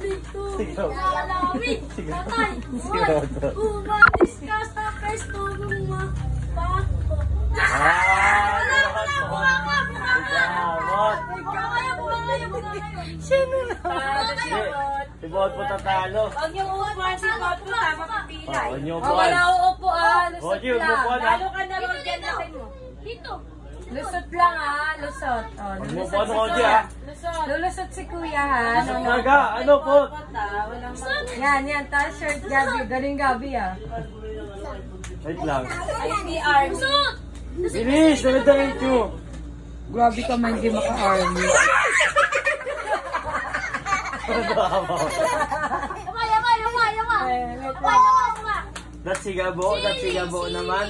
tubig, malamig, patay, buhay, umalis ka sa pwesto mong mabaho. Sino na? Si Bot po tatalo. Huwag niyong uupuan si Bot po, tama pipilay. Huwag niyo Huwag upuan. na uupuan, lusot Huwag niyo lang. upuan, ha? Lalo ka na ron dyan natin mo. Dito. Lusot lang ha, lusot. O, Huwag niyo lulusot upuan si ako Kuya. dyan. Lusot. Lulusot si Kuya ha. Naga, ano po? Yan, taas shirt Gabi. Galing Gabi ah. Wait lang. IPR. Lusot! Bilis, naladahin nyo. Grabe ka man, hindi maka-army. That's sigabo naman.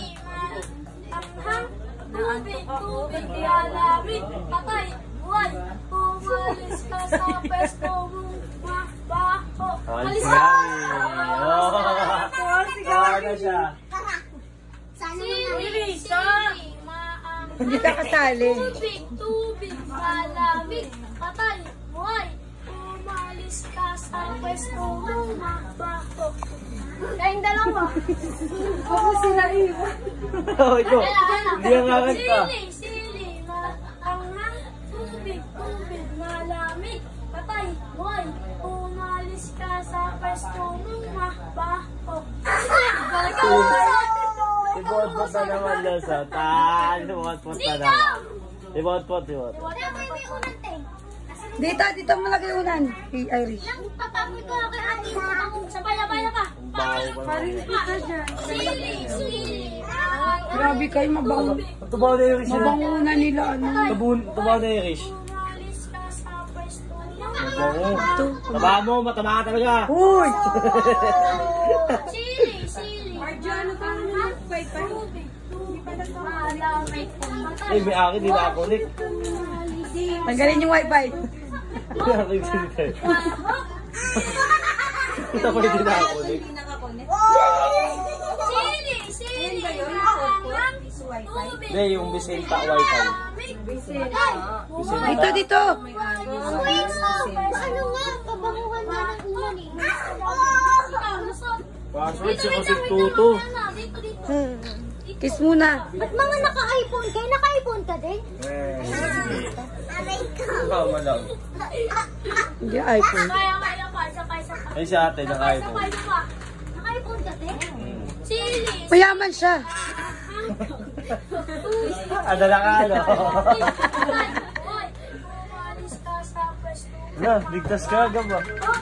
Tubig, tubig, malamig, patay, buhay, umalis ka sa pwesto mong mabaho. Ay, Alis si ka! Gabi. Na siya. Sili, Hindi ka kasali. tubig, tubig, malamig, patay, buhay, umalis ka sa pwesto mong mabaho. Kayong dalawa. Ako sila iwan. Oh, ito. Hindi ang kakanta. Sili, maanghang, tubig, tubig, malamig, patay, buhay, umalis ka sa pwesto mong mabaho. Ibot-bot na naman, Lusot. Ibot-bot na naman. Ibot-bot. Dito mo lagay unan. Hey, Irish. Papamoy ko lang kay ate. Sabay-abay pa. Parin kita dyan. Sili. Grabe kayo, mabango. Tubaw na yung Irish. Mabango na nila, ano. Tubaw na yung Irish. Umalis ka sa pwesto mong Mabango. mabaho. Taba mo, matama ka talaga. Uy! Sili. Marjano ka na. Tubig, malamig, Eh, may akin, di na ako ulit. Tanggalin yung wifi. Akin sinita. Ito pa hindi na ako ulit. Sili. Maanghang, tubig, Hindi, yung Bisinta wifi. Dito, dito. Ano nga? Pabanguhan na ng ulan eh. Password siya kasi tuto. Dito. Kiss muna. Ba't mga naka-iPhone kayo? Naka-iPhone ka din? Tama lang. Hindi iPhone. Kaya pa. Ay si ate, naka-iPhone. Naka-iPhone ka din? Sili. Mayaman siya. Ada lang ano. Hoy, umalis ka sa pwesto. Wala, ligtas ka, gaba. Oh,